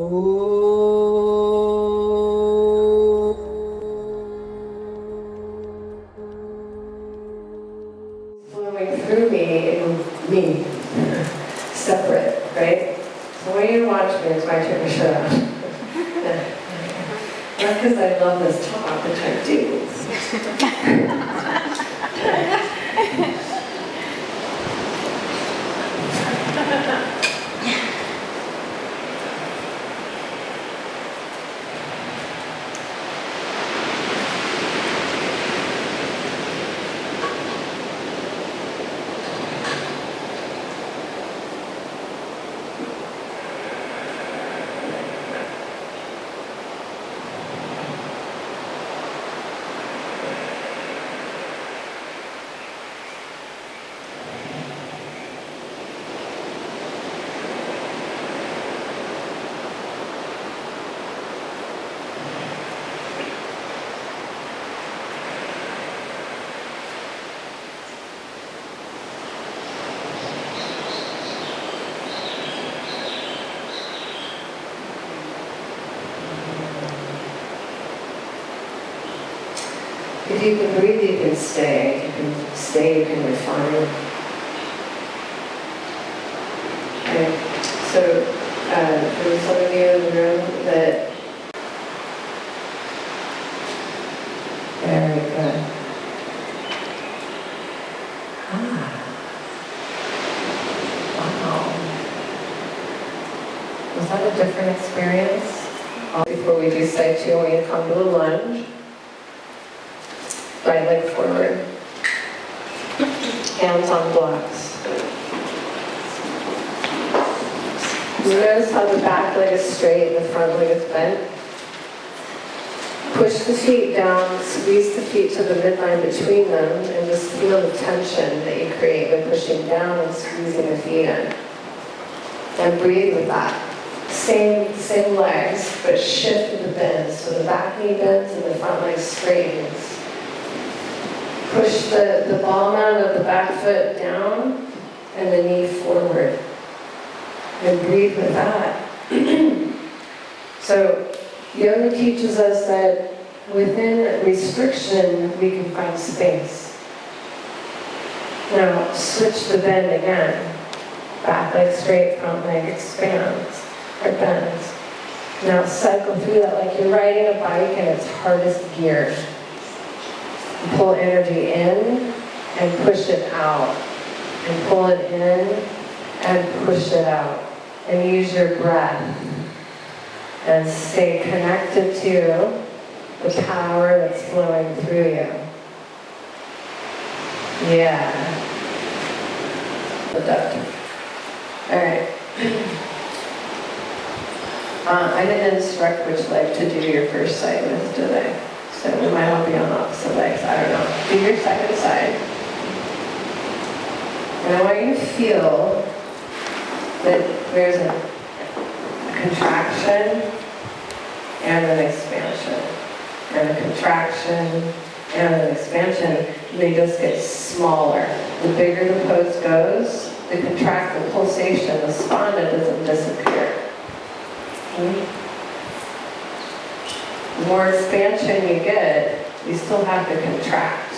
Flowing through me and me, separate, right? So when you watch me, it's my turn to shut up. Not because I love this talk, which I do. If you can breathe, you can stay. If you can stay, you can refine. Okay. So there was some of you in the room that very good. Wow. Was that a different experience? Before we do side two, we're going to come to a lunge. Right leg forward. Hands on blocks. Notice how the back leg is straight and the front leg is bent. Push the feet down, squeeze the feet to the midline between them, and just feel the tension that you create by pushing down and squeezing the feet in. And breathe with that. Same legs, but shift the bends. So the back knee bends and the front leg straightens. Push the ball out of the back foot down and the knee forward. And breathe with that. So yoga teaches us that within restriction we can find space. Now switch the bend again. Back leg straight, front leg expands or bends. Now cycle through that like you're riding a bike in its hardest gear. Pull energy in and push it out. And pull it in and push it out. And use your breath. And stay connected to the power that's flowing through you. Yeah. Alright. I didn't instruct which leg to do your first side with, did I? So we might all be on opposite legs, I don't know. Do your second side. And I want you to feel that there's a contraction and an expansion. And a contraction and an expansion. They just get smaller. The bigger the pose goes, the pulsation, the spanda doesn't disappear. Okay? The more expansion you get, you still have to contract.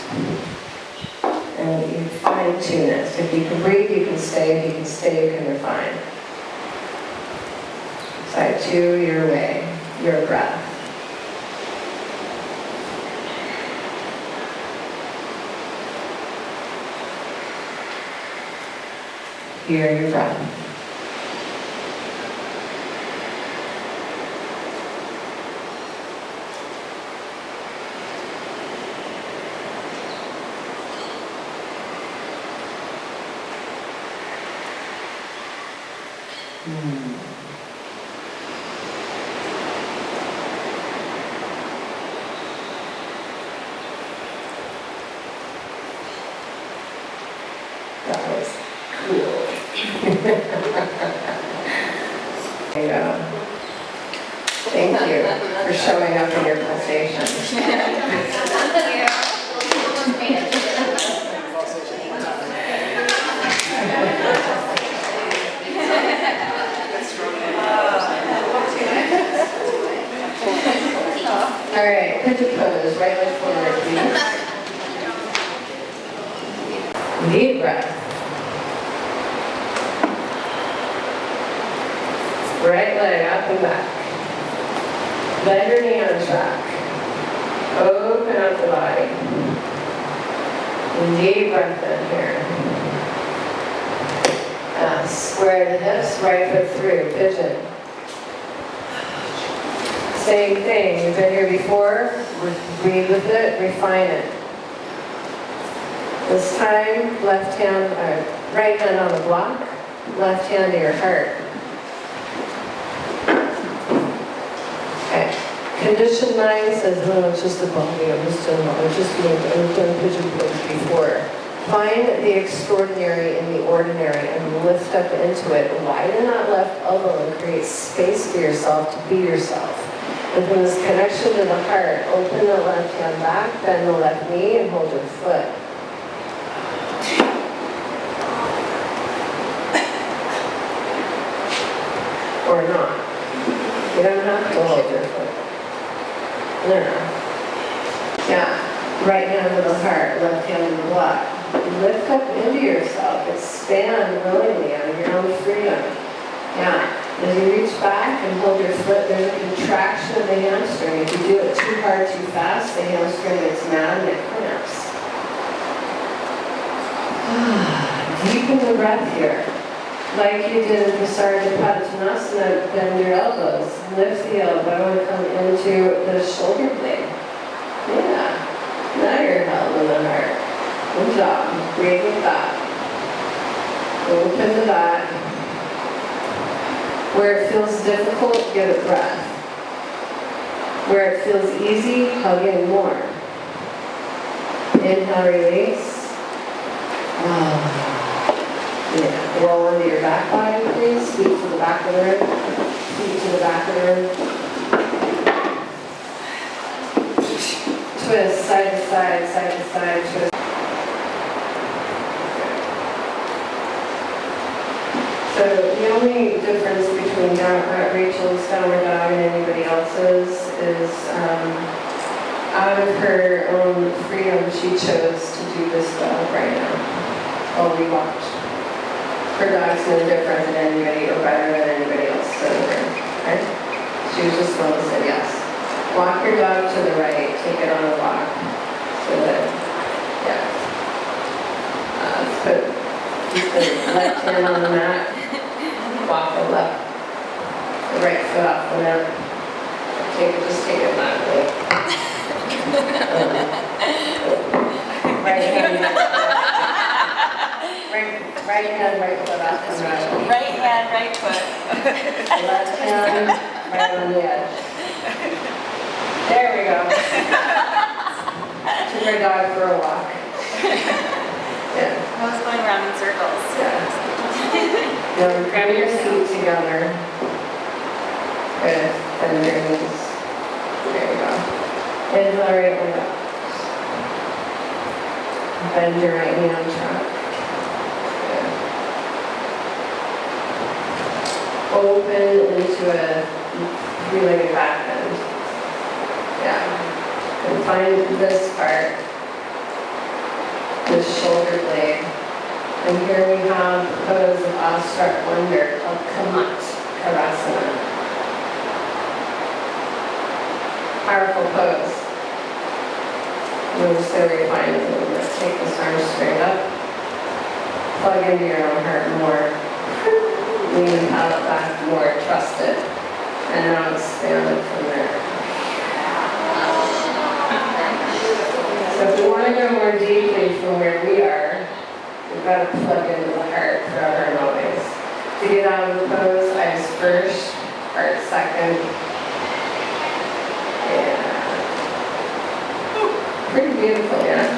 And you fine-tune it. So if you can breathe, you can stay. If you can stay, you can refine. Side two, your way, your breath. Hear your breath. That was cool. Thank you for showing up in your pulsation. All right, pigeon pose, right leg forward, please. Deep breath. Right leg up and back. Bend your knee on the track. Open up the body. Deep breath in here. Square the hips, right foot through, pigeon. Same thing, you've been here before, breathe with it, refine it. This time, left hand, right hand on the block, left hand to your heart. Okay. Condition 9 says, no, it's just a body, I'm just doing pigeon pose before. Find the extraordinary in the ordinary and lift up into it. Widen that left elbow and create space for yourself to be yourself. And from this connection to the heart, open the left hand back, bend the left knee, and hold your foot. Or not. You don't have to hold your foot. No. Yeah. Right hand to the heart, left hand to the block. Lift up into yourself. Expand willingly out of your own freedom. Yeah. As you reach back and hold your foot, there's a contraction of the hamstring. If you do it too hard, too fast, the hamstring gets mad and it cramps. Deepen the breath here. Like you did in Camatkarasana, bend your elbows. Lift the elbow and come into the shoulder blade. Yeah. Now you're held in the heart. Good job. Breathe with that. Open the back. Where it feels difficult, give it breath. Where it feels easy, hug in more. Inhale, release. Yeah. Roll into your back body, please. Feet to the back of the room. Feet to the back of the room. Twist, side to side, side to side, twist. So the only difference between Rachel's downward dog and anybody else's is out of her own freedom, she chose to do this dog right now while we watch. Her dog's no different than anybody or better than anybody else in the room, okay? She was just one that said yes. Walk your dog to the right, take it on a walk. So that, yeah. Put the left hand on the mat. Walk the left, the right foot off the mat. Just take it that way. Right hand, right foot off the mat. Right hand, right foot. Left hand, right on the edge. There we go. Took our dog for a walk. Yeah. I was going around in circles. Yeah. Now grab your feet together. Good. Bend your knees. There you go. Inhale, right leg up. Bend your right knee on track. Good. Open into a three-legged back bend. Yeah. And find this part. This shoulder blade. And here we have the pose of Awestruck Wonder called Camatkarasana. Powerful pose. We're just going to refine it a little bit. Take this arm straight up. Plug into your own heart more. Lean the palate back more. Trust it. And now expand it from there. So if we want to go more deeply from where we are, we've got to plug into the heart forever and always. To get out of the pose, eyes first, heart second. Yeah. Pretty beautiful, yeah?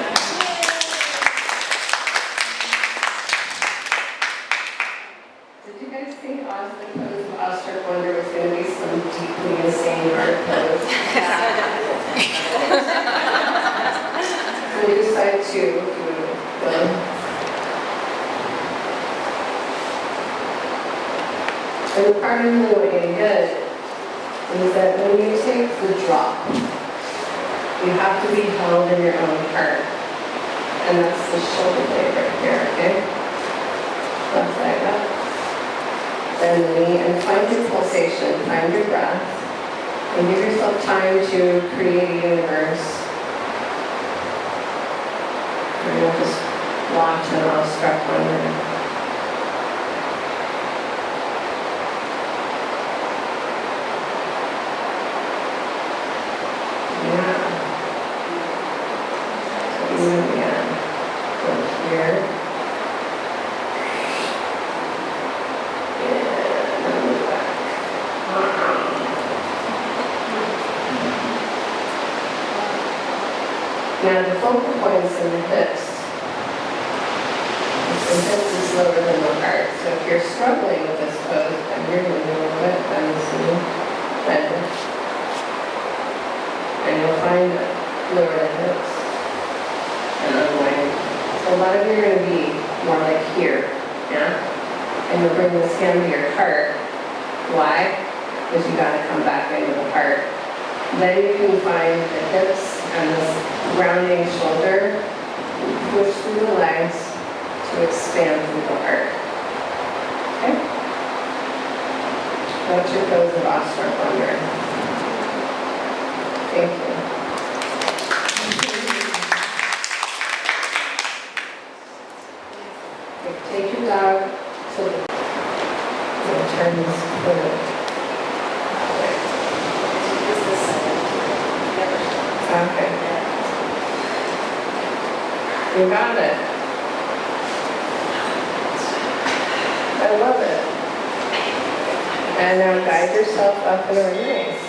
Did you guys think the pose of Awestruck Wonder was going to be some deeply insane hard pose? We'll do side two if you will. And the part of the way you get is that when you take the drop, You have to be held in your own heart. And that's the shoulder blade right here, okay? Left leg up. Bend the knee and find your pulsation, find your breath. And give yourself time to create a universe. And you'll just watch an awestruck wonder. Yeah. So even again. Go here. And move back. Now the focal points in the hips. The hips is lower than the heart. So if you're struggling with this pose, and you're going to do a little bit, bend this knee, bend it. And you'll find that lower the hips and unwind. So a lot of you are going to be more like here, yeah? And you'll bring this hand to your heart. Why? Because you got to come back into the heart. Then you can find the hips and this rounding shoulder, push through the legs to expand through the heart. Okay? That's your pose of Awestruck Wonder. Thank you. Take your dog to the turn this foot. Okay. You got it. I love it. And now guide yourself up and over. Nice.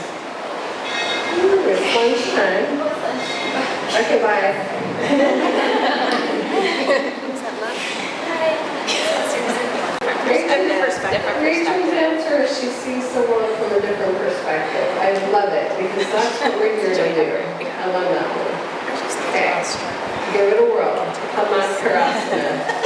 Ooh, it's lunchtime. Okay, bye. Rachel's answer is she sees the world from a different perspective. I love it because that's what we're here to do. I love that one. Okay, give it a whirl. Camatkarasana.